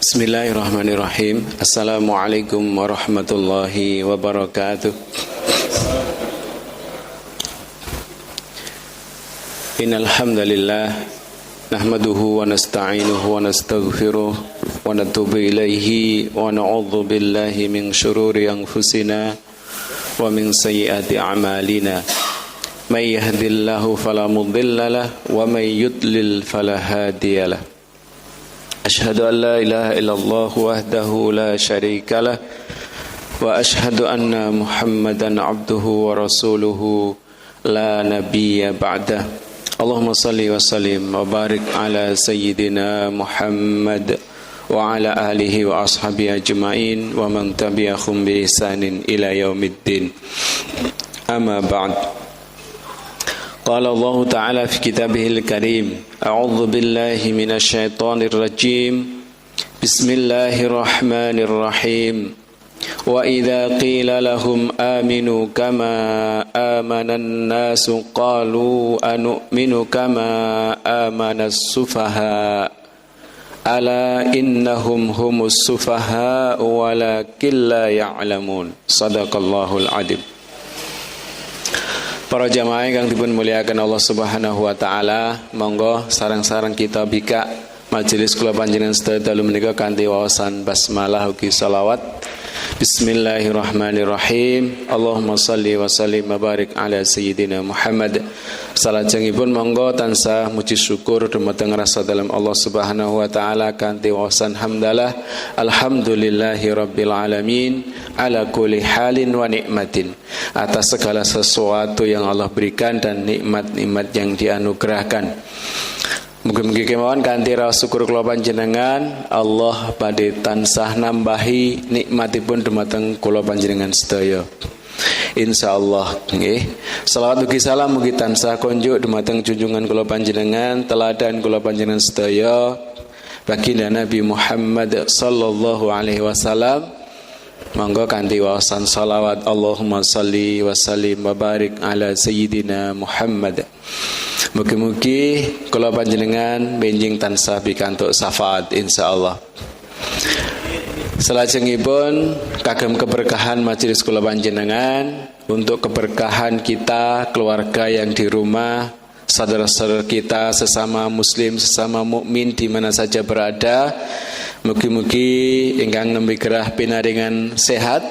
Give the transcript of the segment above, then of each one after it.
Bismillahirrahmanirrahim. Assalamualaikum warahmatullahi wabarakatuh. Innal hamdalillah nahmaduhu wa nasta'inuhu wa nastaghfiruh wa natubu ilaihi wa na'udzu billahi min syururi anfusina wa min sayyiati a'malina. May yahdihillahu fala mudilla lahu wa may yudlil fala hadiya lahu. Ashhadu an la ilaha illallah wahdahu la syarika lah wa ashhadu anna Muhammadan abduhu wa rasuluhu la nabiyya ba'dah. Allahumma salli wa sallim wa barik ala sayyidina Muhammad wa ala alihi wa ashabihi ajma'in wa man tabi'ahum bi ihsanin ila yaumiddin. Amma ba'd. Qala Allah Ta'ala fi kitabihil karim. A'udzu billahi minasy syaithanir rajim. Bismillahirrahmanirrahim. Wa idza qila lahum aminu kama amanan nasu qalu anu'minu kama amanas sufaha. Ala innahum humus sufaha walakin la ya'lamun. Shadaqallahul adzim. Para jamaah yang dipun muliakan Allah Subhanahu wa taala, monggo sareng-sareng kita bika majelis kula panjenengan sedaya dalu menika kanthi wawasan basmalah ugi selawat. Bismillahirrahmanirrahim. Allahumma salli wa sallim wa barik ala sayyidina Muhammad. Salajengipun monggo tansah muji syukur dumateng rasa dalam Allah Subhanahu wa taala kanthi wawasan hamdalah. Alhamdulillahi rabbil alamin ala kulli halin wa nikmatin. Atas segala sesuatu yang Allah berikan dan nikmat-nikmat yang dianugerahkan. Mugi-mugi kemawon kanthi raos syukur kula panjenengan Allah badhe tansah nambahi nikmatipun dumateng kula panjenengan sedaya. Insyaallah nggih. Selawat ugi salam mugi tansah konjuk dumateng junjungan kula panjenengan, teladan kula panjenengan sedaya baginda Nabi Muhammad sallallahu alaihi wasallam. Monggo kanthi wawasan salawat Allahumma salli wa sallim wa barik ala sayyidina Muhammad. Mugi-mugi kula panjenengan benjing tansah pikantuk syafaat insyaallah. Salajengipun kagem keberkahan majelis kula panjenengan, untuk keberkahan kita, keluarga yang di rumah, saudara-saudara kita sesama muslim, sesama mukmin di mana saja berada. Mugi-mugi ingkang nembe gerah pinaringan sehat,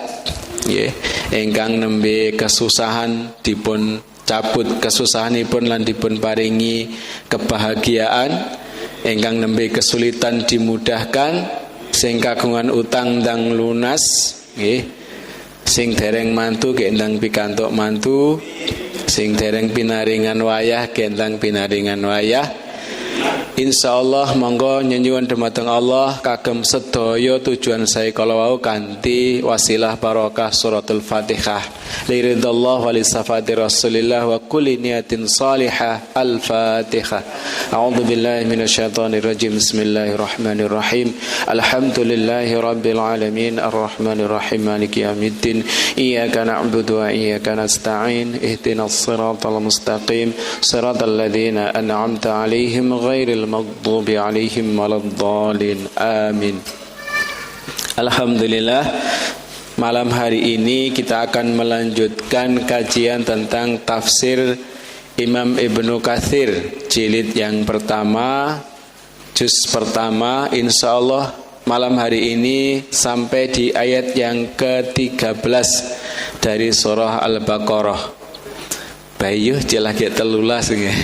nggih. Ingkang nembe kesusahan dipun cabut kesusahanipun lan dipun paringi kebahagiaan. Ingkang nembe kesulitan dimudahkan, sing kagungan utang ndang lunas, nggih. Sing dereng mantu gendang pikantuk mantu, sing dereng pinaringan wayah gendang pinaringan wayah. Insyaallah monggo nyuwun dumateng Allah kagem sedaya tujuan saya kala wau kanthi wasilah barokah suratul Fatihah. Liridallah wa lisafati Rasulillah wa kulli niyatin salihah. Al-Fatihah. A'udzu billahi minasyaitonir rajim. Bismillahirrahmanirrahim. Alhamdulillahi rabbil alamin arrahmanir rahim maliki yaumiddin. Iyyaka na'budu wa iyyaka nasta'in. Ihdinas siratal mustaqim. Siratal ladzina an'amta 'alaihim ghairil maghdubi 'alaihim waladdallin. Amin. Alhamdulillah, malam hari ini kita akan melanjutkan kajian tentang tafsir Imam Ibnu Katsir jilid yang pertama, juz pertama. Insyaallah malam hari ini sampai di ayat yang ke-13 dari surah Al-Baqarah. Bayuh jelah ge 13 nggih.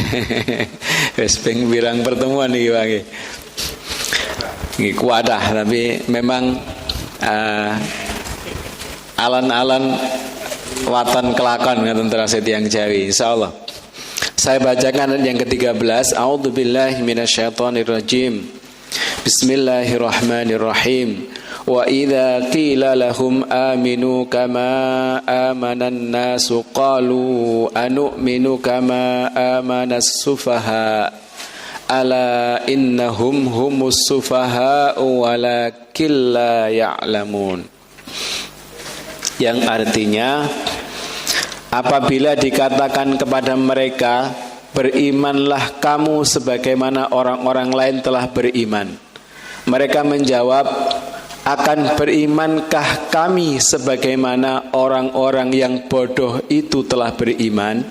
Wis ping pirang pertemuan iki wae. Nggih kuwadah tapi memang alan-alan watan kelakon ngaten terase tiyang Jawi insyaallah. Saya bacakan ayat yang ke-13. A'udzubillahi minasyaitonir rajim. Bismillahirrahmanirrahim. Wa idza qila lahum aminu kama amanan nasu qalu anu'minu kama amanas sufaha. Ala innahum humus sufaha walakin la ya'lamun. Yang artinya, apabila dikatakan kepada mereka, berimanlah kamu sebagaimana orang-orang lain telah beriman, Mereka menjawab, akan berimankah kami sebagaimana orang-orang yang bodoh itu telah beriman?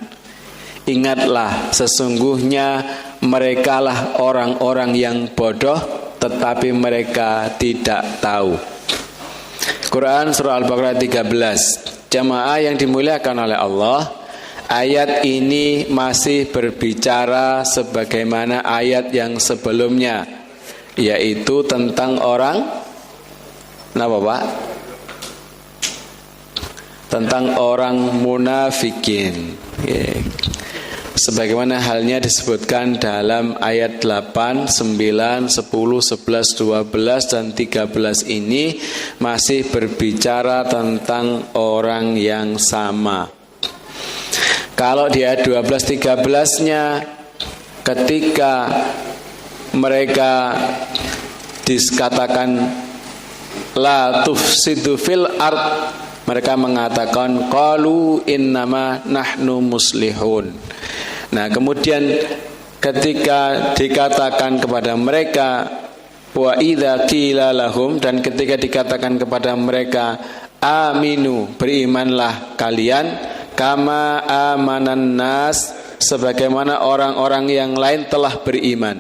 Ingatlah, sesungguhnya merekalah orang-orang yang bodoh, tetapi mereka tidak tahu. Quran Surah Al-Baqarah 13. Jamaah yang dimuliakan oleh Allah, ayat ini masih berbicara sebagaimana ayat yang sebelumnya, yaitu tentang orang, kenapa Pak? Tentang orang munafikin. Sebagaimana halnya disebutkan dalam ayat 8, 9, 10, 11, 12, dan 13 ini masih berbicara tentang orang yang sama. Kalau di ayat 12, 13-nya ketika mereka dikatakan la tufsidu fil ard, mereka mengatakan qalu innama nahnu muslihun. Nah, kemudian ketika dikatakan kepada mereka wa idza qila lahum, dan ketika dikatakan kepada mereka aminu, berimanlah kalian, kama amanan nas, sebagaimana orang-orang yang lain telah beriman.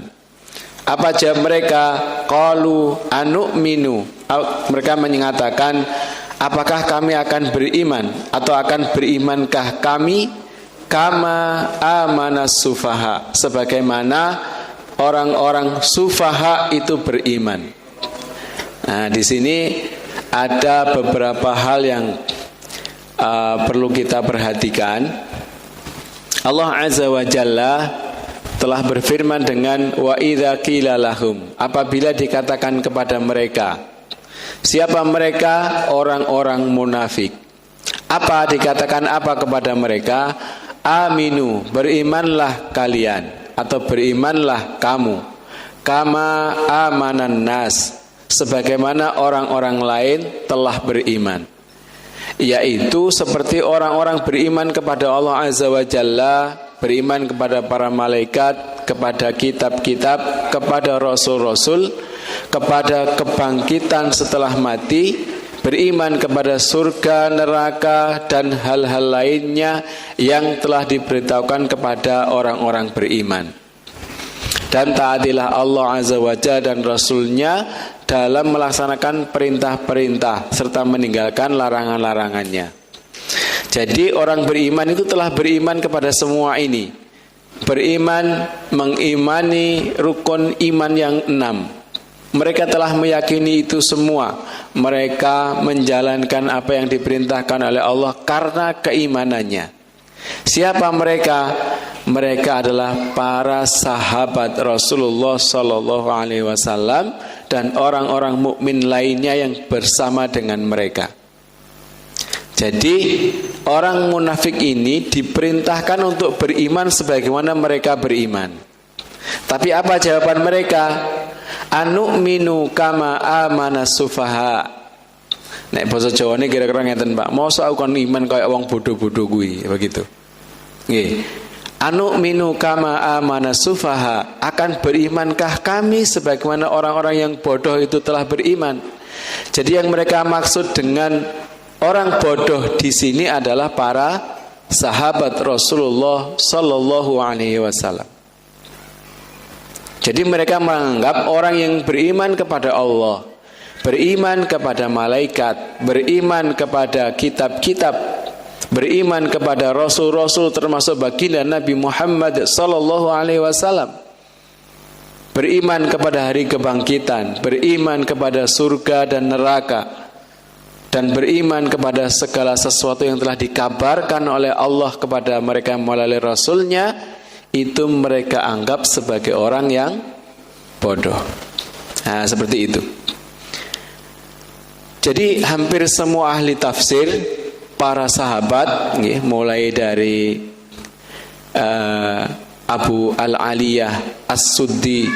Apa jawab mereka? Qalu anu'minu. Mereka mengatakan, apakah kami akan beriman, atau akan berimankah kami kama amanas sufaha, sebagaimana orang-orang sufaha itu beriman. Nah, di sini ada beberapa hal yang perlu kita perhatikan. Allah Azza wa Jalla telah berfirman dengan wa idza qila lahum, apabila dikatakan kepada mereka. Siapa mereka? Orang-orang munafik. Apa dikatakan apa kepada mereka? Aminu, berimanlah kalian, atau berimanlah kamu, kama amanan nas, sebagaimana orang-orang lain telah beriman. Yaitu seperti orang-orang beriman kepada Allah Azza wa Jalla, beriman kepada para malaikat, kepada kitab-kitab, kepada rasul-rasul, kepada kebangkitan setelah mati, beriman kepada surga, neraka, dan hal-hal lainnya yang telah diberitahukan kepada orang-orang beriman. Dan taatilah Allah Azza wa Jalla dan Rasulnya dalam melaksanakan perintah-perintah serta meninggalkan larangan-larangannya. Jadi orang beriman itu telah beriman kepada semua ini. Beriman, mengimani rukun iman yang 6. Mereka telah meyakini itu semua. Mereka menjalankan apa yang diperintahkan oleh Allah karena keimanannya. Siapa mereka? Mereka adalah para sahabat Rasulullah Sallallahu Alaihi Wasallam dan orang-orang mukmin lainnya yang bersama dengan mereka. Jadi orang munafik ini diperintahkan untuk beriman sebagaimana mereka beriman. Tapi apa jawaban mereka? Anu'minu kama amana sufaha. Nek basa Jawane kira-kira ngeten, Pak. Mosok aku kon iman kaya wong bodoh-bodoh kuwi, begitu. Nggih. Anu'minu kama amana sufaha, akan berimankah kami sebagaimana orang-orang yang bodoh itu telah beriman? Jadi yang mereka maksud dengan orang bodoh di sini adalah para sahabat Rasulullah Sallallahu Alaihi Wasallam. Jadi mereka menganggap orang yang beriman kepada Allah, beriman kepada malaikat, beriman kepada kitab-kitab, beriman kepada rasul-rasul termasuk baginda Nabi Muhammad sallallahu alaihi wasallam, beriman kepada hari kebangkitan, beriman kepada surga dan neraka, dan beriman kepada segala sesuatu yang telah dikabarkan oleh Allah kepada mereka melalui Rasulnya, itu mereka anggap sebagai orang yang bodoh. Nah, seperti itu. Jadi hampir semua ahli tafsir, para sahabat, mulai dari Abu Al-Aliyah As-Suddi,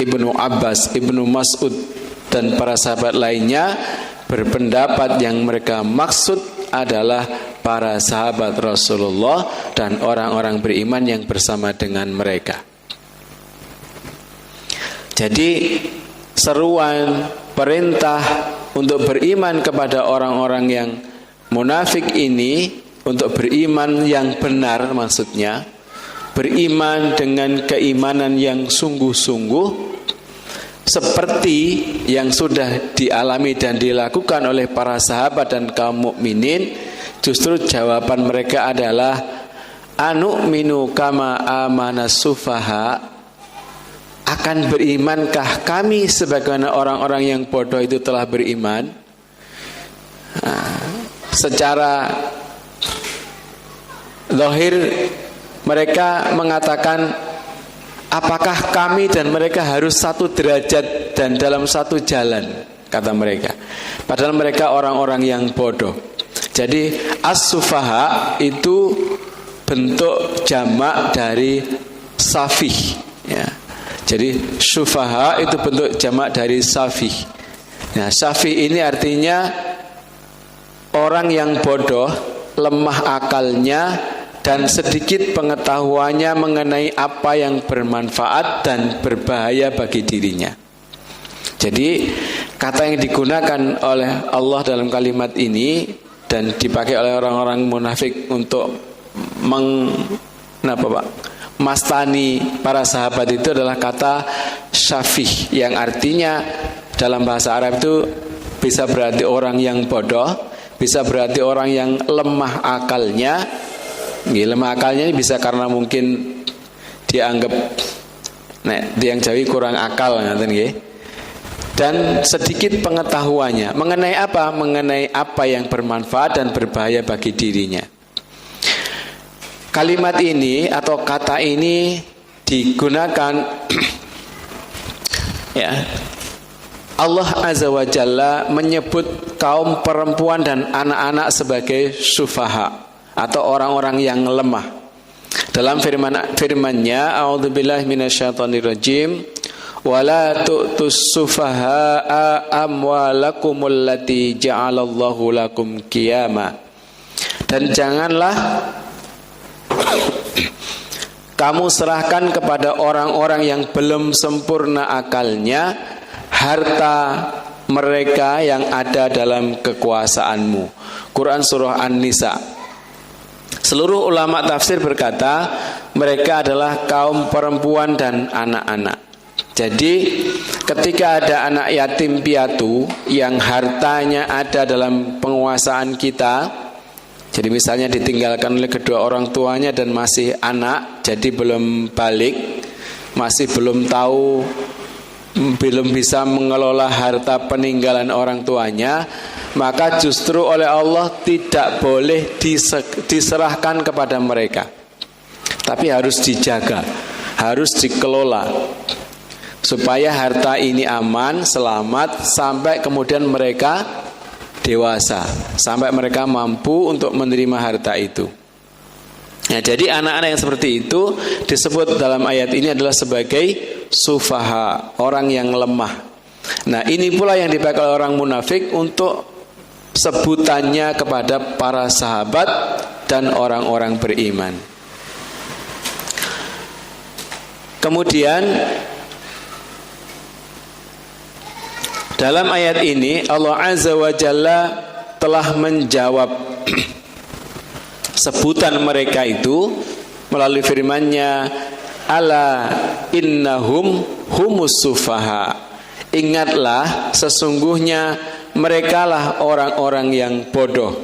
Ibnu Abbas, Ibnu Mas'ud, dan para sahabat lainnya berpendapat yang mereka maksud adalah para sahabat Rasulullah dan orang-orang beriman yang bersama dengan mereka. Jadi seruan, perintah untuk beriman kepada orang-orang yang munafik ini, untuk beriman yang benar, maksudnya beriman dengan keimanan yang sungguh-sungguh seperti yang sudah dialami dan dilakukan oleh para sahabat dan kaum mukminin. Justru jawaban mereka adalah anu'minu kama amanas sufaha, akan berimankah kami sebagaimana orang-orang yang bodoh itu telah beriman? Secara zahir mereka mengatakan, apakah kami dan mereka harus satu derajat dan dalam satu jalan, kata mereka. Padahal mereka orang-orang yang bodoh. Jadi as-sufaha itu bentuk jamak dari safih, ya. Jadi sufaha itu bentuk jamak dari safih. Nah, safih ini artinya orang yang bodoh, lemah akalnya, dan sedikit pengetahuannya mengenai apa yang bermanfaat dan berbahaya bagi dirinya. Jadi kata yang digunakan oleh Allah dalam kalimat ini dan dipakai oleh orang-orang munafik untuk mastani para sahabat itu adalah kata syafih, yang artinya dalam bahasa Arab itu bisa berarti orang yang bodoh, bisa berarti orang yang lemah akalnya. Lemah akalnya ini bisa karena mungkin dianggap yang Jawi kurang akal, dan sedikit pengetahuannya mengenai apa? Mengenai apa yang bermanfaat dan berbahaya bagi dirinya. Kalimat ini atau kata ini digunakan ya, Allah Azza wa Jalla menyebut kaum perempuan dan anak-anak sebagai sufaha atau orang-orang yang lemah. Dalam firman-Nya, a'udzubillahi minasyaitonirrajim, wala tu'tus sufaha'a amwalakumul lati ja'alallahu lakum qiyama. Dan janganlah kamu serahkan kepada orang-orang yang belum sempurna akalnya harta mereka yang ada dalam kekuasaanmu. Quran Surah An-Nisa. Seluruh ulama tafsir berkata mereka adalah kaum perempuan dan anak-anak. Jadi ketika ada anak yatim piatu yang hartanya ada dalam penguasaan kita, jadi misalnya ditinggalkan oleh kedua orang tuanya dan masih anak, jadi belum balik, masih belum tahu, belum bisa mengelola harta peninggalan orang tuanya, maka justru oleh Allah tidak boleh diserahkan kepada mereka, tapi harus dijaga, harus dikelola supaya harta ini aman, selamat sampai kemudian mereka dewasa, sampai mereka mampu untuk menerima harta itu. Nah, jadi anak-anak yang seperti itu disebut dalam ayat ini adalah sebagai sufaha, orang yang lemah. Nah, ini pula yang dipakai oleh orang munafik untuk sebutannya kepada para sahabat dan orang-orang beriman. Kemudian dalam ayat ini Allah Azza wa Jalla telah menjawab sebutan mereka itu melalui firman-Nya, ala innahum humus sufaha. Ingatlah sesungguhnya merekalah orang-orang yang bodoh.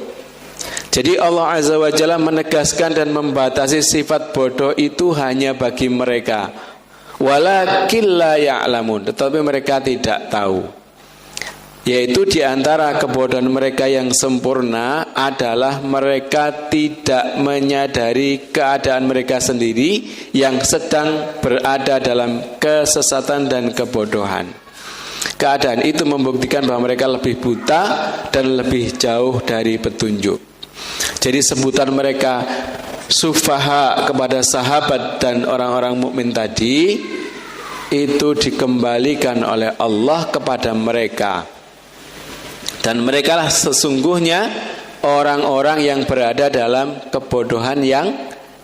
Jadi Allah Azza wa Jalla menegaskan dan membatasi sifat bodoh itu hanya bagi mereka. Walakin la ya'lamun, tetapi mereka tidak tahu. Yaitu diantara kebodohan mereka yang sempurna adalah mereka tidak menyadari keadaan mereka sendiri yang sedang berada dalam kesesatan dan kebodohan. Keadaan itu membuktikan bahwa mereka lebih buta dan lebih jauh dari petunjuk. Jadi sebutan mereka sufaha kepada sahabat dan orang-orang mukmin tadi itu dikembalikan oleh Allah kepada mereka. Dan mereka lah sesungguhnya orang-orang yang berada dalam kebodohan yang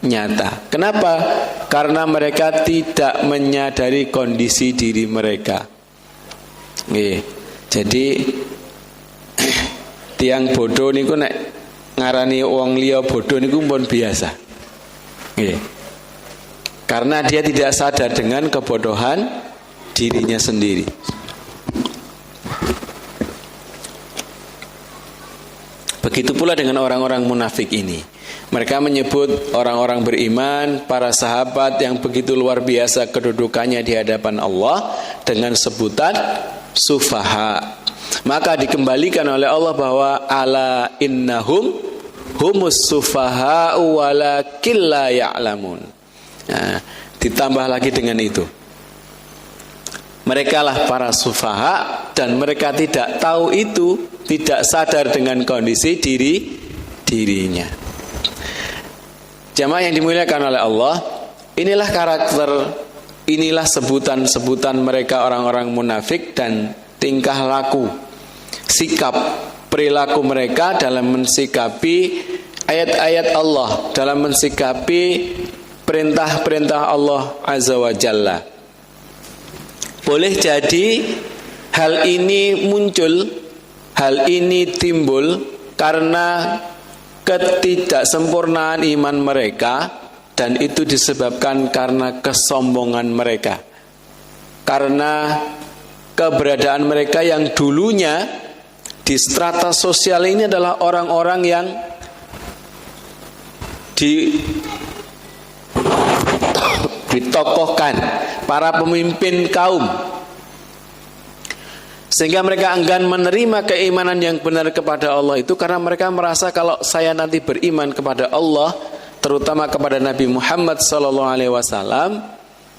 nyata. Kenapa? Karena mereka tidak menyadari kondisi diri mereka. Nggih. Jadi tiang bodoh niku nek ngarani wong liya bodoh niku pun biasa. Nggih. Karena dia tidak sadar dengan kebodohan dirinya sendiri. Begitu pula dengan orang-orang munafik ini. Mereka menyebut orang-orang beriman, para sahabat yang begitu luar biasa kedudukannya di hadapan Allah dengan sebutan sufaha. Maka dikembalikan oleh Allah bahwa ala innahum humus sufaha walakin la ya'lamun. Nah, ditambah lagi dengan itu. Mereka lah para sufaha dan mereka tidak tahu itu, tidak sadar dengan kondisi dirinya. Jamaah yang dimuliakan oleh Allah, inilah karakter, inilah sebutan-sebutan mereka orang-orang munafik dan tingkah laku, sikap, perilaku mereka dalam mensikapi ayat-ayat Allah, dalam mensikapi perintah-perintah Allah Azza wa Jalla. Boleh jadi hal ini muncul, hal ini timbul karena ketidaksempurnaan iman mereka, dan itu disebabkan karena kesombongan mereka, karena keberadaan mereka yang dulunya di strata sosial ini adalah orang-orang yang ditokohkan, para pemimpin kaum, sehingga mereka enggan menerima keimanan yang benar kepada Allah itu karena mereka merasa kalau saya nanti beriman kepada Allah, terutama kepada Nabi Muhammad SAW,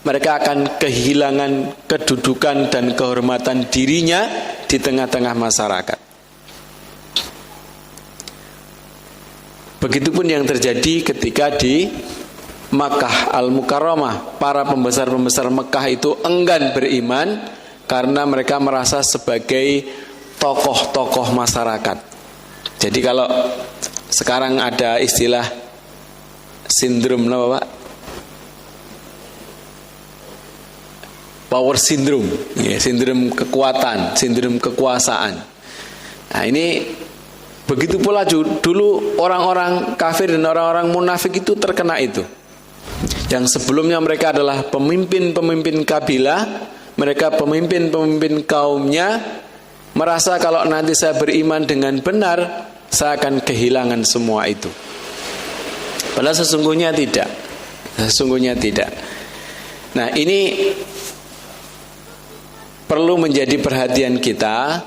mereka akan kehilangan kedudukan dan kehormatan dirinya di tengah-tengah masyarakat. Begitupun yang terjadi ketika di Makkah Al-Mukarramah, para pembesar-pembesar Mekah itu enggan beriman karena mereka merasa sebagai tokoh-tokoh masyarakat. Jadi kalau sekarang ada istilah sindrom apa Pak? Power syndrome, ya, sindrom kekuatan, sindrom kekuasaan. Nah ini begitu pula dulu orang-orang kafir dan orang-orang munafik itu terkena itu. Yang sebelumnya mereka adalah pemimpin-pemimpin kabilah, mereka pemimpin-pemimpin kaumnya, merasa kalau nanti saya beriman dengan benar, saya akan kehilangan semua itu. Padahal sesungguhnya tidak. Sesungguhnya tidak. Nah ini perlu menjadi perhatian kita,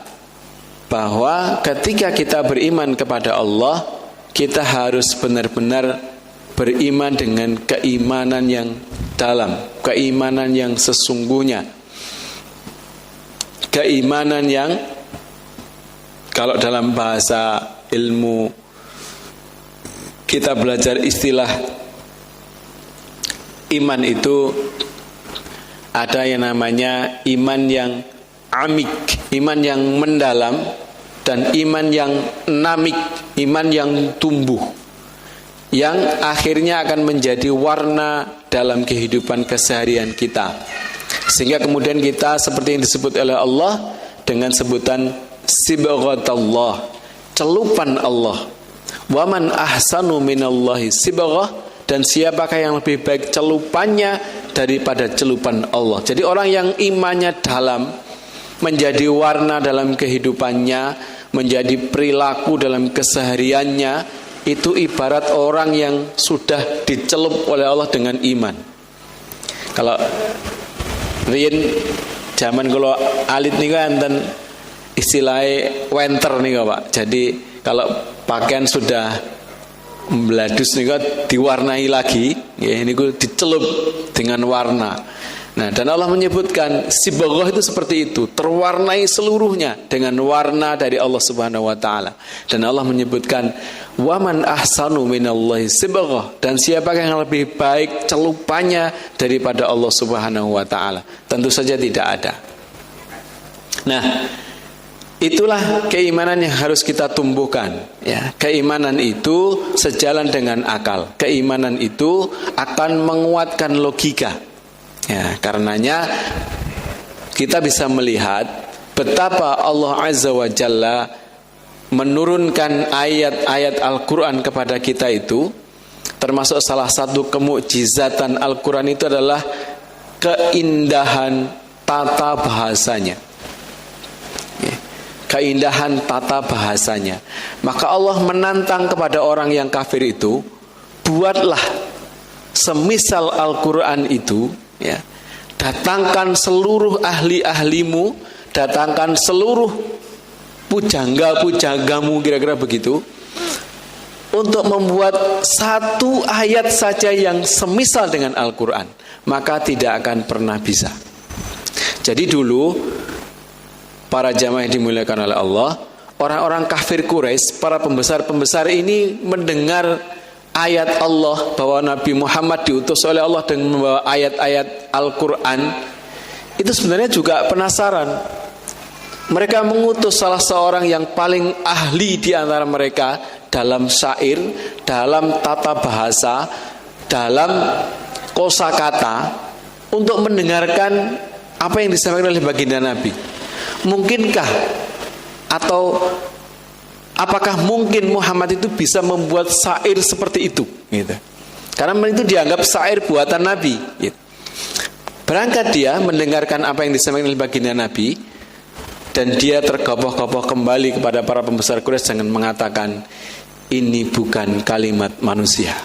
bahwa ketika kita beriman kepada Allah, kita harus benar-benar beriman dengan keimanan yang dalam, keimanan yang sesungguhnya, keimanan yang kalau dalam bahasa ilmu kita belajar istilah iman itu ada yang namanya iman yang amik, iman yang mendalam, dan iman yang namik, iman yang tumbuh, yang akhirnya akan menjadi warna dalam kehidupan keseharian kita, sehingga kemudian kita seperti yang disebut oleh Allah dengan sebutan sibghatallah, celupan Allah. Waman ahsanu minallahi sibghah, dan siapakah yang lebih baik celupannya daripada celupan Allah. Jadi orang yang imannya dalam, menjadi warna dalam kehidupannya, menjadi perilaku dalam kesehariannya, itu ibarat orang yang sudah dicelup oleh Allah dengan iman. Kalau riyen zaman kalau alit niku enten istilahnya winter niku Pak. Jadi kalau pakaian sudah meladus niku diwarnai lagi, ya niku dicelup dengan warna. Nah, dan Allah menyebutkan sibghah itu seperti itu, terwarnai seluruhnya dengan warna dari Allah Subhanahu wa taala. Dan Allah menyebutkan waman ahsanu minallahi sibghah, dan siapakah yang lebih baik celupannya daripada Allah Subhanahu wa taala? Tentu saja tidak ada. Nah, itulah keimanan yang harus kita tumbuhkan, ya. Keimanan itu sejalan dengan akal. Keimanan itu akan menguatkan logika. Ya, karenanya kita bisa melihat betapa Allah Azza wa Jalla menurunkan ayat-ayat Al-Quran kepada kita itu, termasuk salah satu kemukjizatan Al-Quran itu adalah keindahan tata bahasanya. Keindahan tata bahasanya. Maka Allah menantang kepada orang yang kafir itu, buatlah semisal Al-Quran itu, ya. Datangkan seluruh ahli-ahlimu, datangkan seluruh pujangga-pujanggamu, kira-kira begitu, untuk membuat satu ayat saja yang semisal dengan Al-Quran. Maka tidak akan pernah bisa. Jadi dulu para jamaah yang dimuliakan oleh Allah, orang-orang kafir Quraisy, para pembesar-pembesar ini mendengar ayat Allah bahwa Nabi Muhammad diutus oleh Allah dengan membawa ayat-ayat Al-Quran, itu sebenarnya juga penasaran. Mereka mengutus salah seorang yang paling ahli di antara mereka dalam syair, dalam tata bahasa, dalam kosakata, untuk mendengarkan apa yang disampaikan oleh baginda Nabi. Mungkinkah atau apakah mungkin Muhammad itu bisa membuat syair seperti itu? Gitu. Karena itu dianggap syair buatan Nabi. Gitu. Berangkat dia mendengarkan apa yang disampaikan oleh baginda Nabi, dan dia tergopoh-gopoh kembali kepada para pembesar Quraisy dengan mengatakan, ini bukan kalimat manusia.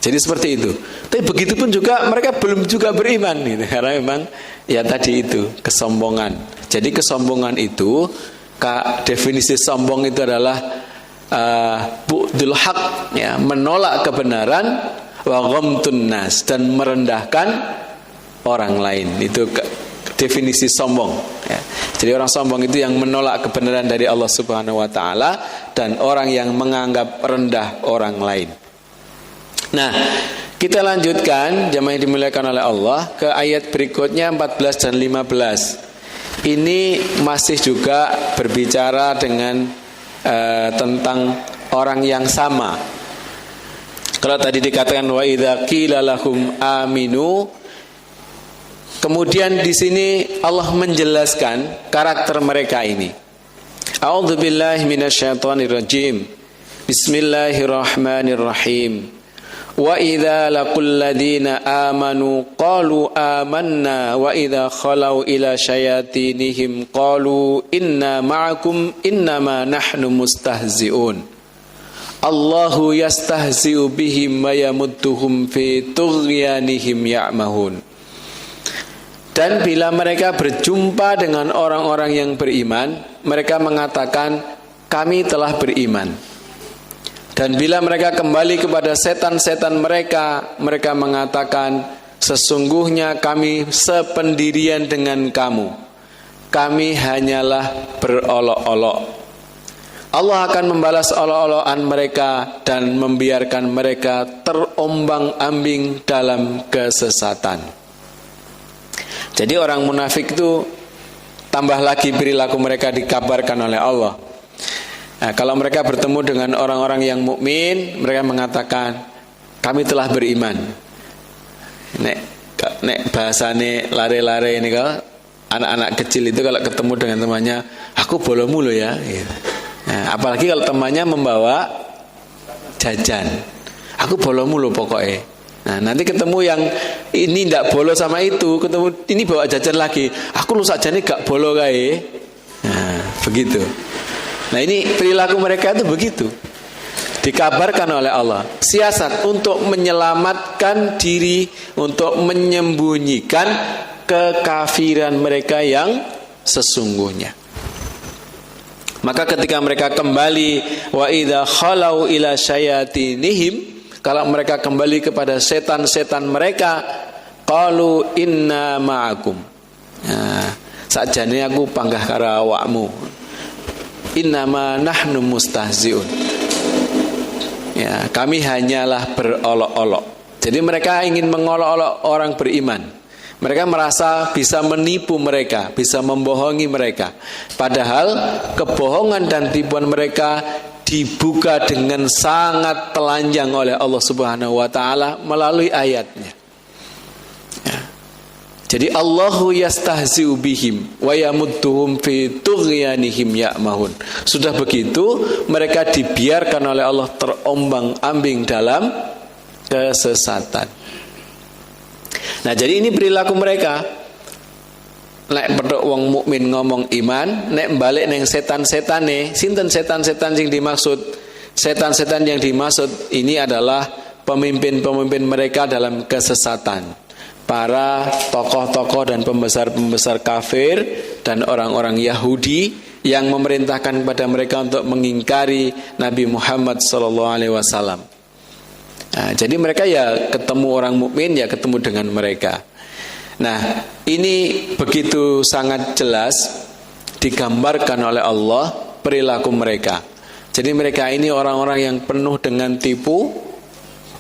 Jadi seperti itu. Tapi begitu pun juga mereka belum juga beriman, gitu. Karena memang ya tadi itu kesombongan. Jadi kesombongan itu, definisi sombong itu adalah bu'dul haq, ya, menolak kebenaran, wa ghamtun nas, dan merendahkan orang lain. Itu definisi sombong, ya. Jadi orang sombong itu yang menolak kebenaran dari Allah Subhanahu wa taala dan orang yang menganggap rendah orang lain. Nah, kita lanjutkan jamaah yang dimuliakan oleh Allah ke ayat berikutnya 14 dan 15. Ini masih juga berbicara dengan tentang orang yang sama. Kalau tadi dikatakan wa idza qila lahum aminu, kemudian di sini Allah menjelaskan karakter mereka ini. A'udzubillahi minasyaitonirrajim. Bismillahirrahmanirrahim. Wa idza laqul ladina amanu qalu amanna wa idza khalau ila syayatinihim qalu inna ma'akum innama nahnu mustahzi'un. Allahu yastahzi'u bihim wa yamudduhum fi tughyanihim ya'mahun. Dan bila mereka berjumpa dengan orang-orang yang beriman, mereka mengatakan kami telah beriman. Dan bila mereka kembali kepada setan-setan mereka, mereka mengatakan sesungguhnya kami sependirian dengan kamu. Kami hanyalah berolok-olok. Allah akan membalas olok-olokan mereka dan membiarkan mereka terombang-ambing dalam kesesatan. Jadi orang munafik itu tambah lagi perilaku mereka dikabarkan oleh Allah. Nah, kalau mereka bertemu dengan orang-orang yang mukmin, mereka mengatakan kami telah beriman. Nek bahasane lare-lare ini, kalau anak-anak kecil itu kalau ketemu dengan temannya, aku bolomu loh ya. Nah, apalagi kalau temannya membawa jajan, aku bolomu loh pokoknya. Nah, nanti ketemu yang ini ndak bolo sama itu, ketemu ini bawa jajan lagi, aku lu sajane gak bolo kae. Nah, begitu. Nah, ini perilaku mereka itu begitu. Dikabarkan oleh Allah, siasat untuk menyelamatkan diri, untuk menyembunyikan kekafiran mereka yang sesungguhnya. Maka ketika mereka kembali, wa idza khalau ila syayatinihim, kalau mereka kembali kepada setan-setan mereka, qalu inna ma'akum. Nah, sakjane aku panggah karo awakmu. Innama nahnu mustahzi'un. Ya, kami hanyalah berolok-olok. Jadi mereka ingin mengolok-olok orang beriman. Mereka merasa bisa menipu mereka, bisa membohongi mereka. Padahal kebohongan dan tipuan mereka dibuka dengan sangat telanjang oleh Allah Subhanahu wa taala melalui ayatnya. Ya. Jadi Allahu yastahzi'u bihim wa yamudduhum fi tughyanihim ya'mahun. Sudah begitu mereka dibiarkan oleh Allah terombang-ambing dalam kesesatan. Nah, jadi ini perilaku mereka. Nek pedhok wong mukmin ngomong iman, nek balik neng setan-setane, sinten setan-setan sing dimaksud? Setan-setan yang dimaksud ini adalah pemimpin-pemimpin mereka dalam kesesatan. Para tokoh-tokoh dan pembesar-pembesar kafir dan orang-orang Yahudi yang memerintahkan kepada mereka untuk mengingkari Nabi Muhammad SAW. Nah, jadi mereka ya ketemu orang mukmin, ya ketemu dengan mereka. Nah, ini begitu sangat jelas digambarkan oleh Allah perilaku mereka. Jadi mereka ini orang-orang yang penuh dengan tipu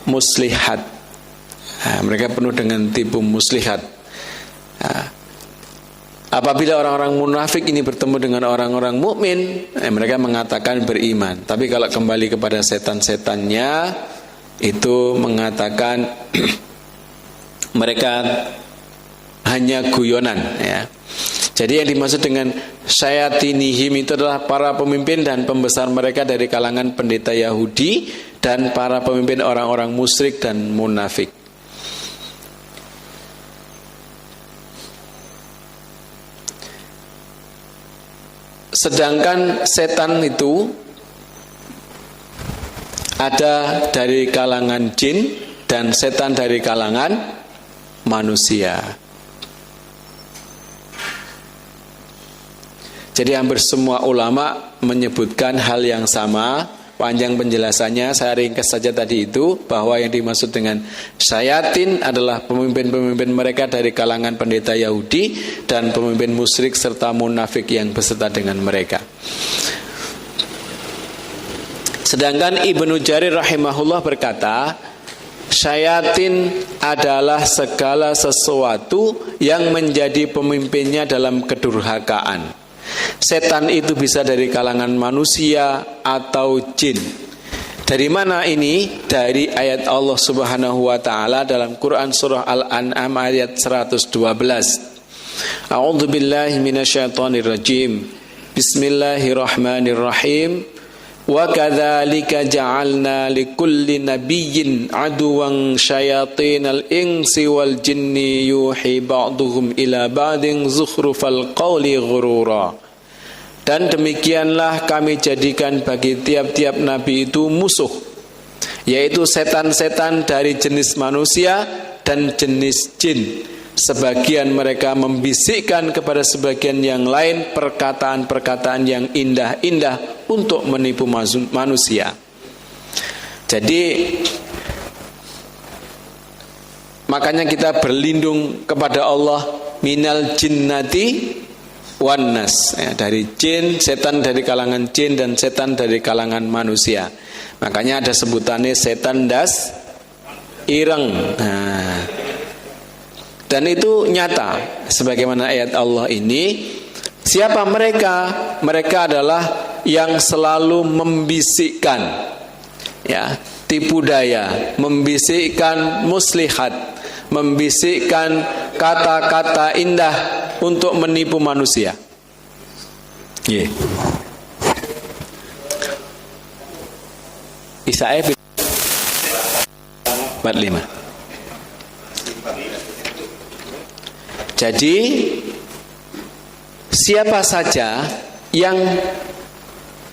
muslihat. Nah, mereka penuh dengan tipu muslihat. Nah, apabila orang-orang munafik ini bertemu dengan orang-orang mukmin, mereka mengatakan beriman. Tapi kalau kembali kepada setan-setannya, itu mengatakan mereka hanya guyonan, ya. Jadi yang dimaksud dengan syayatinihim itu adalah para pemimpin dan pembesar mereka dari kalangan pendeta Yahudi dan para pemimpin orang-orang musyrik dan munafik. Sedangkan setan itu ada dari kalangan jin dan setan dari kalangan manusia. Jadi hampir semua ulama menyebutkan hal yang sama. Panjang penjelasannya, saya ringkas saja tadi itu, bahwa yang dimaksud dengan syayatin adalah pemimpin-pemimpin mereka dari kalangan pendeta Yahudi dan pemimpin musyrik serta munafik yang beserta dengan mereka. Sedangkan Ibnu Jarir rahimahullah berkata, syayatin adalah segala sesuatu yang menjadi pemimpinnya dalam kedurhakaan. Setan itu bisa dari kalangan manusia atau jin. Dari mana ini? Dari ayat Allah Subhanahu wa taala dalam Quran surah Al-An'am ayat 112. A'udzu billahi minasyaitonir rajim. Bismillahirrahmanirrahim. Wa kadzalika ja'alna likulli nabiyyin aduwan syayatinal insi wal jinni yuhi ba'duhum ila ba'din zukhrufal qawli ghurura. Dan demikianlah kami jadikan bagi tiap-tiap nabi itu musuh, yaitu setan-setan dari jenis manusia dan jenis jin. Sebagian mereka membisikkan kepada sebagian yang lain perkataan-perkataan yang indah-indah untuk menipu manusia. Jadi makanya kita berlindung kepada Allah minal jinnati wan nas, ya, dari jin, setan dari kalangan jin dan setan dari kalangan manusia. Makanya ada sebutannya setan das ireng. Nah, dan itu nyata sebagaimana ayat Allah ini. Siapa mereka? Mereka adalah yang selalu membisikkan, ya, tipu daya, membisikkan muslihat, membisikkan kata-kata indah untuk menipu manusia. Yeah. Isaiah 45. Jadi siapa saja yang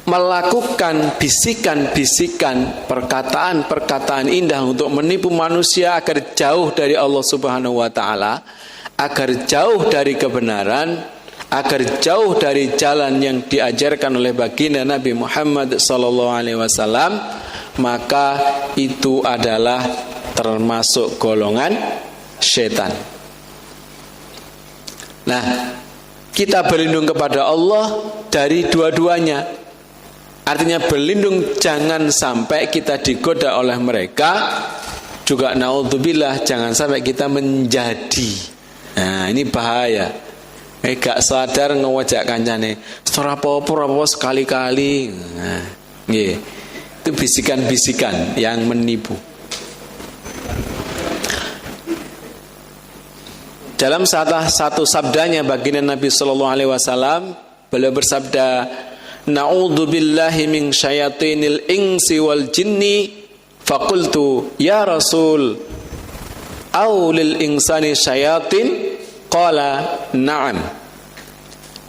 melakukan bisikan-bisikan, perkataan-perkataan indah untuk menipu manusia agar jauh dari Allah Subhanahu wa taala, agar jauh dari kebenaran, agar jauh dari jalan yang diajarkan oleh baginda Nabi Muhammad SAW, maka itu adalah termasuk golongan setan. Nah, kita berlindung kepada Allah dari dua-duanya. Artinya berlindung jangan sampai kita digoda oleh mereka. Juga naudzubillah jangan sampai kita menjadi. Nah, ini bahaya. Gak sadar ngewajak kancane. Ora apa-apa sekali-kali. Nah, nggih. Itu bisikan-bisikan yang menipu. Dalam salah satu sabdanya baginda Nabi sallallahu alaihi wasallam, beliau bersabda, "Na'udzu billahi min syayatinil insi wal jinni." Faqultu, "Ya Rasul, au lil insani syayatin?" Qala, "Na'am."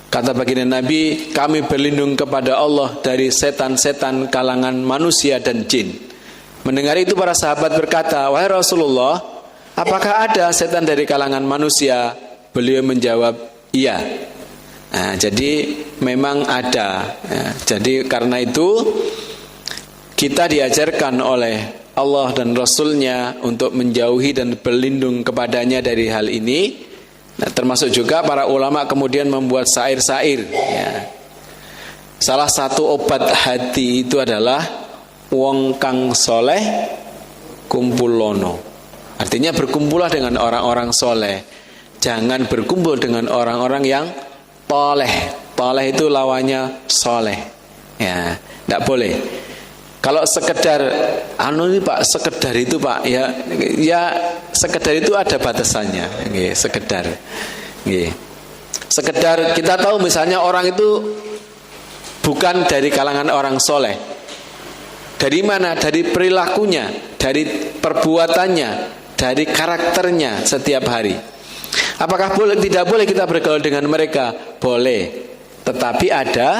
Kata baginda Nabi, kami berlindung kepada Allah dari setan-setan kalangan manusia dan jin. Mendengar itu para sahabat berkata, "Wahai Rasulullah, apakah ada setan dari kalangan manusia?" Beliau menjawab, "Iya." Nah, jadi memang ada. Ya, jadi karena itu kita diajarkan oleh Allah dan Rasul-Nya untuk menjauhi dan berlindung kepadanya dari hal ini. Nah, termasuk juga para ulama kemudian membuat syair-syair. Ya. Salah satu obat hati itu adalah wong kang soleh kumpul lono. Artinya berkumpullah dengan orang-orang soleh. Jangan berkumpul dengan orang-orang yang toleh. Toleh itu lawannya soleh. Ya, tidak boleh. Kalau sekedar ini Pak, sekedar itu Pak, ya sekedar itu ada batasannya. Sekedar. Sekedar kita tahu misalnya orang itu bukan dari kalangan orang soleh. Dari mana? Dari perilakunya, dari perbuatannya, dari karakternya setiap hari. Apakah boleh? Tidak boleh kita bergaul dengan mereka? Boleh, tetapi ada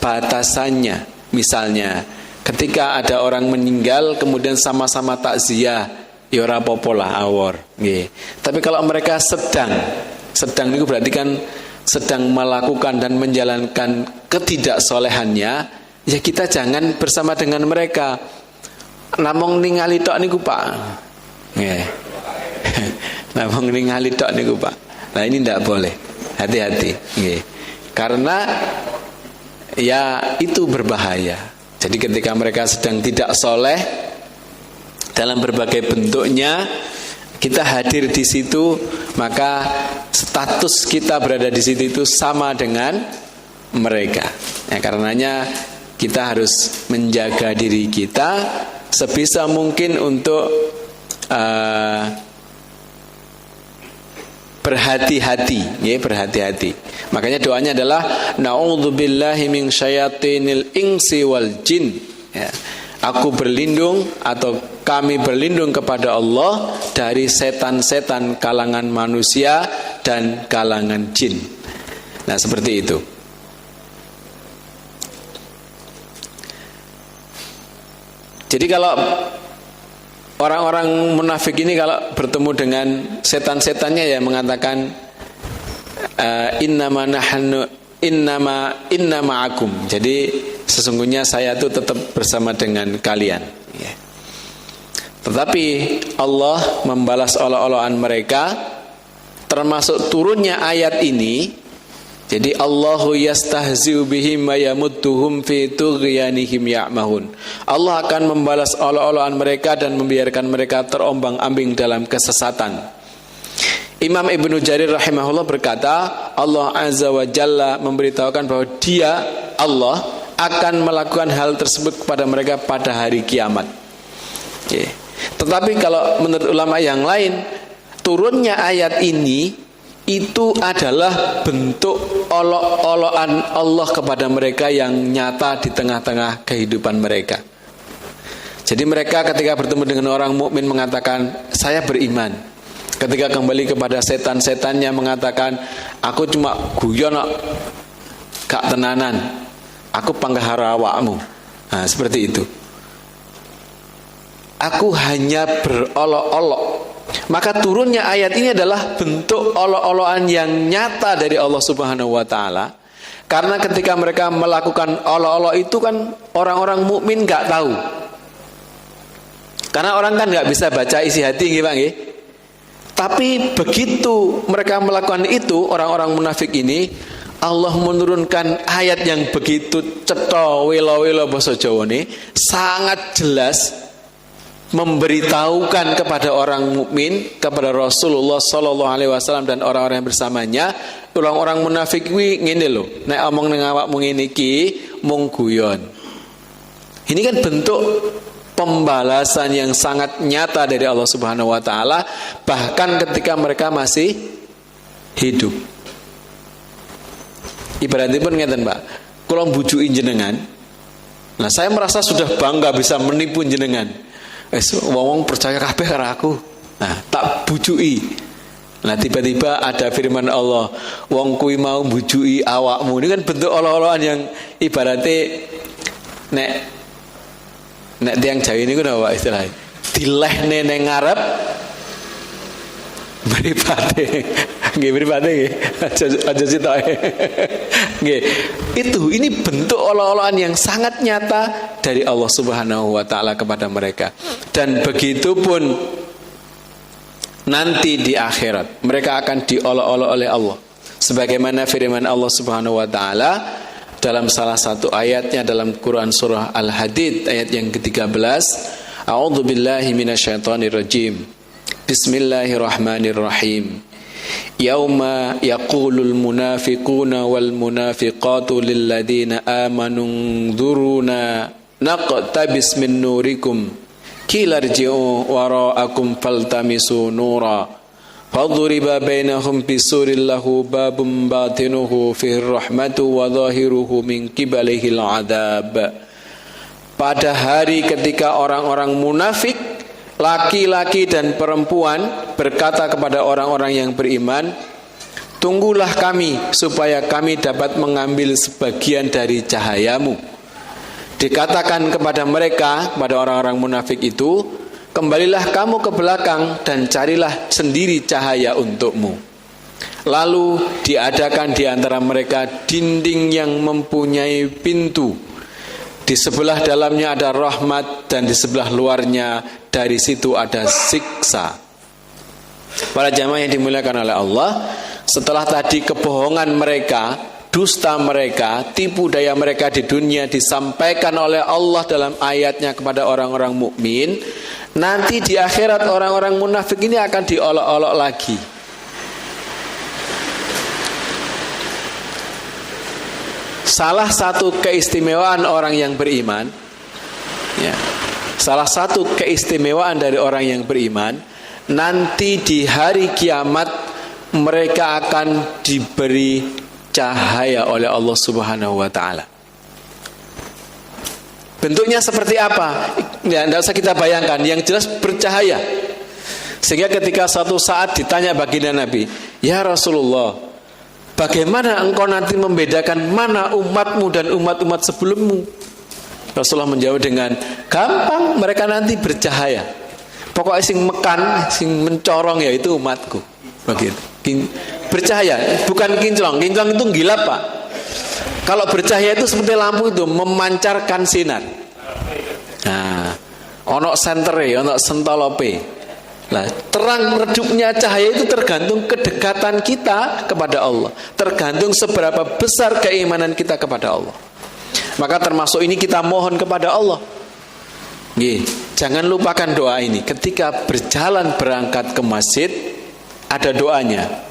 batasannya. Misalnya ketika ada orang meninggal kemudian sama-sama takziah, ya ora apa-apa lah awor. Tapi kalau mereka sedang itu berarti kan sedang melakukan dan menjalankan ketidaksolehannya, ya kita jangan bersama dengan mereka. Namung ningali tok niku Pak. Nggih. Namung ningali tok niku Pak. Nah ini tidak boleh. Hati-hati. Nggih. Karena ya itu berbahaya. Jadi ketika mereka sedang tidak soleh dalam berbagai bentuknya, kita hadir di situ, maka status kita berada di situ itu sama dengan mereka. Ya, karenanya kita harus menjaga diri kita sebisa mungkin untuk berhati-hati, ya, berhati-hati. Makanya doanya adalah na'udzubillahi min syayatinil insi wal jin. Ya. Aku berlindung atau kami berlindung kepada Allah dari setan-setan kalangan manusia dan kalangan jin. Nah, seperti itu. Jadi kalau orang-orang munafik ini kalau bertemu dengan setan-setannya ya mengatakan innama akum. Jadi sesungguhnya saya itu tetap bersama dengan kalian. Ya. Tetapi Allah membalas olo-oloan mereka, termasuk turunnya ayat ini. Jadi Allahu yastahzi'u bihim wa yamudduhum fi tughyanihim ya'mahun. Allah akan membalas olo-oloan mereka dan membiarkan mereka terombang-ambing dalam kesesatan. Imam Ibnu Jarir rahimahullah berkata, Allah Azza wa Jalla memberitahukan bahwa Dia, Allah, akan melakukan hal tersebut kepada mereka pada hari kiamat. Okay. Tetapi kalau menurut ulama yang lain, turunnya ayat ini itu adalah bentuk olok-olokan Allah kepada mereka yang nyata di tengah-tengah kehidupan mereka. Jadi mereka ketika bertemu dengan orang mukmin mengatakan, saya beriman. Ketika kembali kepada setan-setannya mengatakan, aku cuma guyon gak tenanan, aku panggahara awakmu. Nah, seperti itu. Aku hanya berolok-olok. Maka turunnya ayat ini adalah bentuk olok-olokan yang nyata dari Allah Subhanahu wa taala. Karena ketika mereka melakukan olok-olok itu kan orang-orang mukmin gak tahu. Karena orang kan gak bisa baca isi hati nggih Pak nggih. Tapi begitu mereka melakukan itu, orang-orang munafik ini, Allah menurunkan ayat yang begitu cetha welo-welo basa Jawa ini, sangat jelas memberitahukan kepada orang mukmin, kepada Rasulullah sallallahu alaihi wasallam dan orang-orang yang bersamanya, orang-orang munafik kuwi ngene lho, nek omong ning awakmu ngene iki mung guyon. Ini kan bentuk pembalasan yang sangat nyata dari Allah Subhanahu wa taala, bahkan ketika mereka masih hidup. Ibaratnya pun ngeten, Pak. Kula mbujuki jenengan. Nah, saya merasa sudah bangga bisa menipu jenengan. Wong percaya kabeh karo aku. Nah, tak bujuki. Nah, tiba-tiba ada firman Allah, wong kuwi mau bujuki awakmu. Ini kan bentuk olo-oloan yang ibaratnya nek tiang Jawa ini kan apa istilahnya? Dilehne ning ngarep mripate. Nggih mripate nggih. Aja sitoke. Nggih. Ini bentuk olo-oloan yang sangat nyata dari Allah Subhanahu wa taala kepada mereka. Dan begitu pun nanti di akhirat mereka akan diolok-olok oleh Allah. Sebagaimana firman Allah Subhanahu wa taala dalam salah satu ayatnya dalam Quran surah Al-Hadid ayat yang ke-13, A'udzubillahi minasyaitonirrajim. Bismillahirrahmanirrahim. Yauma yaqulul munafiquna wal munafiqatu lil ladzina amanu dzuruna naqtabis min nurikum qila irji'u wara'akum faltamisu nura faduriba bainahum bisurin lahu babun batinuhu fihi rahmatu wa zahiruhu min qibalihil adab. Pada hari ketika orang-orang munafik, laki-laki dan perempuan berkata kepada orang-orang yang beriman, tunggulah kami supaya kami dapat mengambil sebagian dari cahayamu. Dikatakan kepada mereka, pada orang-orang munafik itu, kembalilah kamu ke belakang dan carilah sendiri cahaya untukmu. Lalu diadakan di antara mereka dinding yang mempunyai pintu. Di sebelah dalamnya ada rahmat dan di sebelah luarnya dari situ ada siksa. Para jamaah yang dimuliakan oleh Allah, setelah tadi kebohongan mereka, dusta mereka, tipu daya mereka di dunia disampaikan oleh Allah dalam ayatnya kepada orang-orang mukmin, nanti di akhirat orang-orang munafik ini akan diolok-olok lagi. Salah satu keistimewaan orang yang beriman, ya, salah satu keistimewaan dari orang yang beriman, nanti di hari kiamat mereka akan diberi cahaya oleh Allah Subhanahu wa taala. Bentuknya seperti apa? Ya, tidak usah kita bayangkan, yang jelas bercahaya. Sehingga ketika suatu saat ditanya baginda Nabi, "Ya Rasulullah, bagaimana engkau nanti membedakan mana umatmu dan umat-umat sebelummu?" Rasulullah menjawab dengan gampang, mereka nanti bercahaya. Pokoknya sing mekan, sing mencorong yaitu umatku. Begitu. Bercahaya, bukan kinclong. Kinclong itu gilap, Pak. Kalau bercahaya itu seperti lampu itu memancarkan sinar. Nah, ono sentere, ono sentolope. Nah, terang redupnya cahaya itu tergantung kedekatan kita kepada Allah, tergantung seberapa besar keimanan kita kepada Allah. Maka termasuk ini kita mohon kepada Allah. Jangan lupakan doa ini. Ketika berjalan berangkat ke masjid, ada doanya.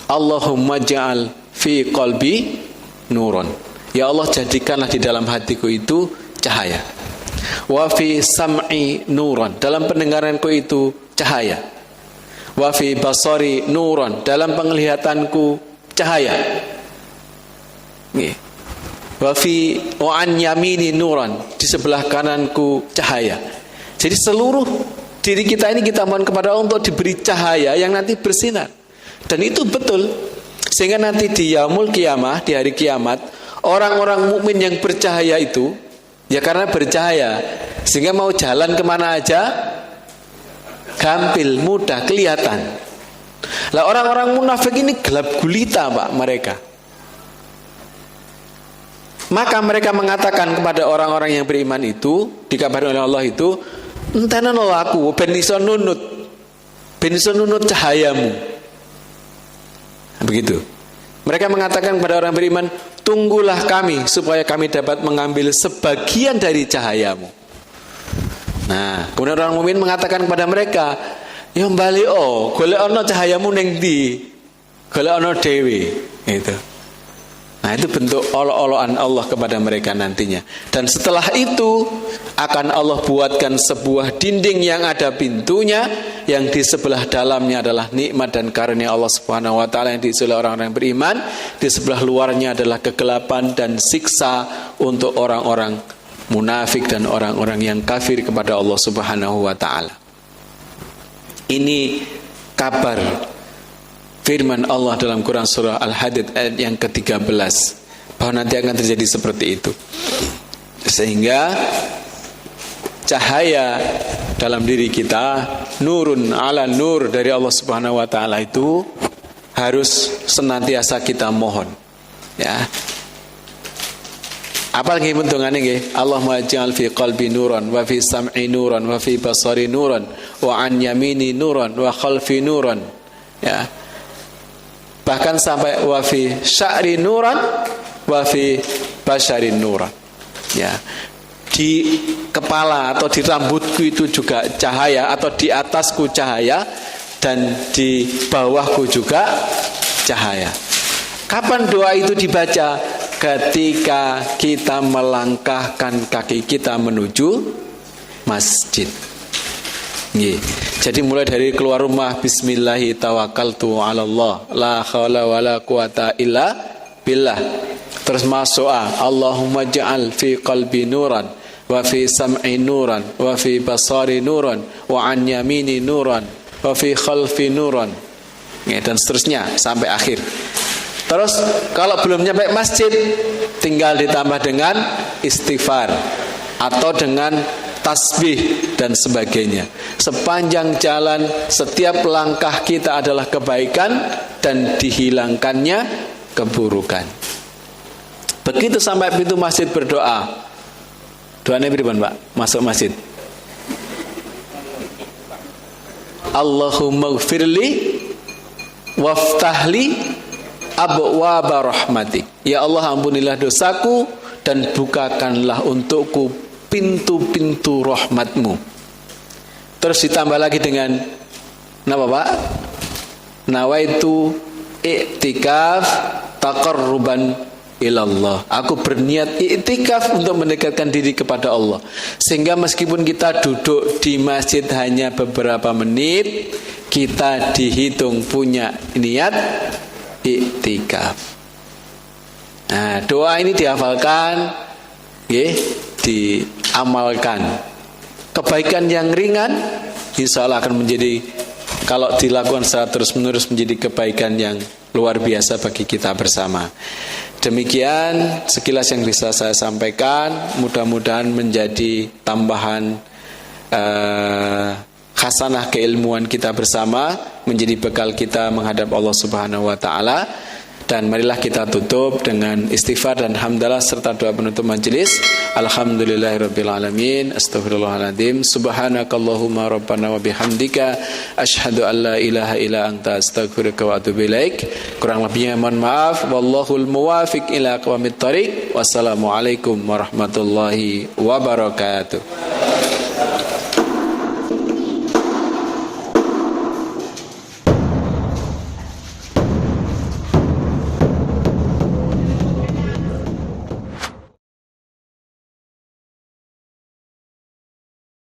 Allahumma ja'al fi qalbi nuron. Ya Allah, jadikanlah di dalam hatiku itu cahaya. Wa fi sam'i nuron. Dalam pendengaranku itu cahaya. Wa fi basari nuron. Dalam penglihatanku cahaya. Wa fi wa an yamini nuron. Di sebelah kananku cahaya. Jadi seluruh diri kita ini kita mohon kepada Allah untuk diberi cahaya yang nanti bersinar. Dan itu betul. Sehingga nanti di yaumul kiamah, di hari kiamat, orang-orang mukmin yang bercahaya itu, ya karena bercahaya, sehingga mau jalan kemana aja gampil, mudah, kelihatan. Lah orang-orang munafik ini gelap gulita, Pak, mereka. Maka mereka mengatakan kepada orang-orang yang beriman itu, dikabari oleh Allah itu, entanan aku ben iso nunut cahayamu. Begitu. Mereka mengatakan kepada orang beriman, tunggulah kami supaya kami dapat mengambil sebagian dari cahayamu. Nah, kemudian orang mukmin mengatakan kepada mereka, ya bali golek ana cahayamu ning ndi? Golek ana dhewe. Gitu. Nah, itu bentuk olok-olokan Allah kepada mereka nantinya. Dan setelah itu akan Allah buatkan sebuah dinding yang ada pintunya, yang di sebelah dalamnya adalah nikmat dan karunia Allah Subhanahu wa taala yang diisi oleh orang-orang yang beriman, di sebelah luarnya adalah kegelapan dan siksa untuk orang-orang munafik dan orang-orang yang kafir kepada Allah Subhanahu wa taala. Ini kabar firman Allah dalam Quran surah Al-Hadid ayat yang ke-13, bahwa nanti akan terjadi seperti itu. Sehingga cahaya dalam diri kita, nurun ala nur dari Allah Subhanahu wa taala, itu harus senantiasa kita mohon. Ya. Apa lagi bentungannya nggih? Allahumma ij'al fi qalbi nuran wa fi sam'i nuran wa fi basari nuran wa an yamini nuran wa khalfi nuran. Ya. Bahkan sampai wa fi sya'ri nuran wa fi basyari nuran. Ya. Di kepala atau di rambutku itu juga cahaya, atau di atasku cahaya, dan di bawahku juga cahaya. Kapan doa itu dibaca? Ketika kita melangkahkan kaki kita menuju masjid. Jadi mulai dari keluar rumah, bismillahi tawakkaltu 'alallah la haula wala quwata illa billah. Terus masuk Allahumma ja'al fi qalbi nuran wa fi sam'i nuran wa fi basari nuran wa an yamini nuran wa fi khalfi nuran. Dan seterusnya sampai akhir. Terus kalau belum nyampe masjid, tinggal ditambah dengan istighfar atau dengan tasbih dan sebagainya. Sepanjang jalan, setiap langkah kita adalah kebaikan dan dihilangkannya keburukan. Begitu sampai pintu masjid berdoa. Doanya pripun, Pak? Masuk masjid. Allahumma gfirli waftahli abwaaba rahmatik. Ya Allah, ampunilah dosaku dan bukakanlah untukku pintu-pintu rahmatmu. Terus ditambah lagi dengan apa, Pak? Nawaitu i'tikaf taqarruban ilallah. Aku berniat i'tikaf untuk mendekatkan diri kepada Allah. Sehingga meskipun kita duduk di masjid hanya beberapa menit, kita dihitung punya niat i'tikaf. Nah, doa ini dihafalkan, diamalkan. Kebaikan yang ringan insya Allah akan menjadi, kalau dilakukan secara terus-menerus, menjadi kebaikan yang luar biasa bagi kita bersama. Demikian sekilas yang bisa saya sampaikan. Mudah-mudahan menjadi tambahan khasanah keilmuan kita bersama, menjadi bekal kita menghadap Allah Subhanahu wa taala. Dan marilah kita tutup dengan istighfar dan hamdalah serta doa penutup majelis. Alhamdulillahirabbil alamin. Astaghfirullahaladzim. Subhanakallahumma rabbana wa bihamdika asyhadu an la ilaha illa anta astaghfiruka wa atubu ilaik. Kurang lebihnya mohon maaf. Wallahul muwafiq ila aqwamit thoriq. Wassalamualaikum warahmatullahi wabarakatuh.